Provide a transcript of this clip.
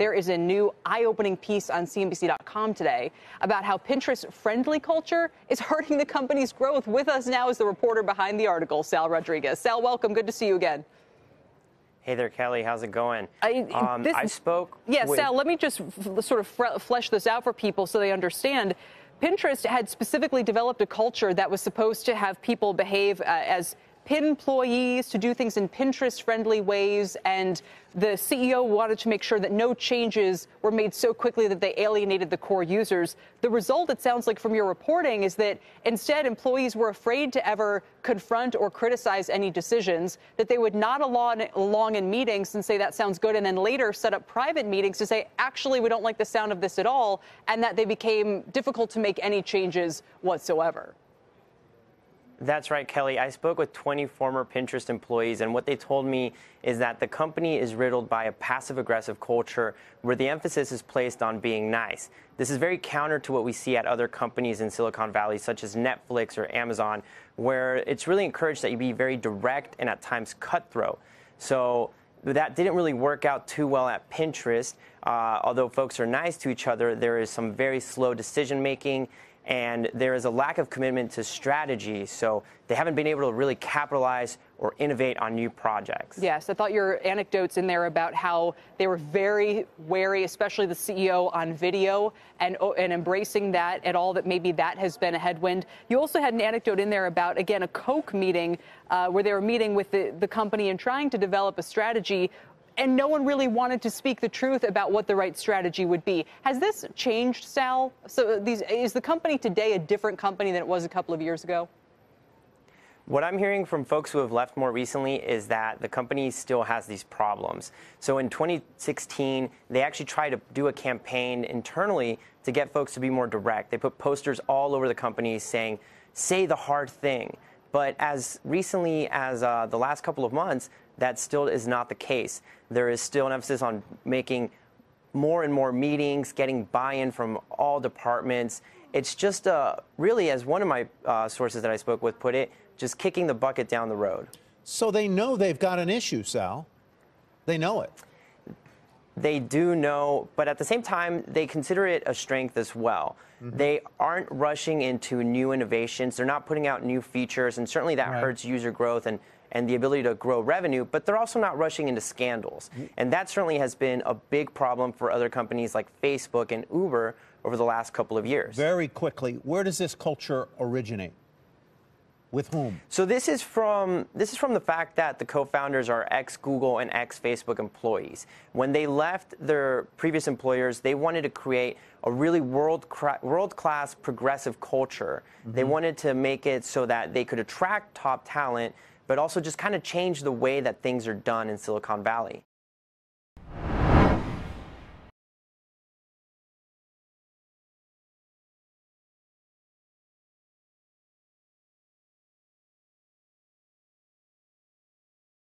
There is a new eye-opening piece on CNBC.com today about how Pinterest-friendly culture is hurting the company's growth. With us now is the reporter behind the article, Sal Rodriguez. Sal, welcome. Good to see you again. Hey there, Kelly. How's it going? I spoke. Yeah, Sal, let me just sort of flesh this out for people so they understand. Pinterest had specifically developed a culture that was supposed to have people behave as Pin employees, to do things in Pinterest-friendly ways, and the CEO wanted to make sure that no changes were made so quickly that they alienated the core users. The result, it sounds like from your reporting, is that instead employees were afraid to ever confront or criticize any decisions, that they would nod along in meetings and say that sounds good, and then later set up private meetings to say, actually, we don't like the sound of this at all, and that they became difficult to make any changes whatsoever. That's right, Kelly. I spoke with 20 former Pinterest employees, and what they told me is that the company is riddled by a passive-aggressive culture where the emphasis is placed on being nice. This is very counter to what we see at other companies in Silicon Valley, such as Netflix or Amazon, where it's really encouraged that you be very direct and at times cutthroat. So that didn't really work out too well at Pinterest. Although folks are nice to each other, there is some very slow decision-making, and there is a lack of commitment to strategy, so they haven't been able to really capitalize or innovate on new projects. Yes, I thought your anecdotes in there about how they were very wary, especially the CEO, on video and embracing that at all, that maybe that has been a headwind. You also had an anecdote in there about, again, a Coke meeting where they were meeting with the company and trying to develop a strategy, and no one really wanted to speak the truth about what the right strategy would be. Has this changed, Sal? So is the company today a different company than it was a couple of years ago? What I'm hearing from folks who have left more recently is that the company still has these problems. So in 2016, they actually tried to do a campaign internally to get folks to be more direct. They put posters all over the company saying, say the hard thing. But as recently as the last couple of months, that still is not the case. There is still an emphasis on making more and more meetings, getting buy-in from all departments. It's just really, as one of my sources that I spoke with put it, just kicking the bucket down the road. So they know they've got an issue, Sal. They know it. They do know, but at the same time, they consider it a strength as well. Mm-hmm. They aren't rushing into new innovations. They're not putting out new features, and certainly that hurts user growth and the ability to grow revenue, but they're also not rushing into scandals. And that certainly has been a big problem for other companies like Facebook and Uber over the last couple of years. Very quickly, where does this culture originate? With whom? So this is from the fact that the co-founders are ex-Google and ex-Facebook employees. When they left their previous employers, they wanted to create a really world-class progressive culture. Mm-hmm. They wanted to make it so that they could attract top talent, but also just kind of change the way that things are done in Silicon Valley.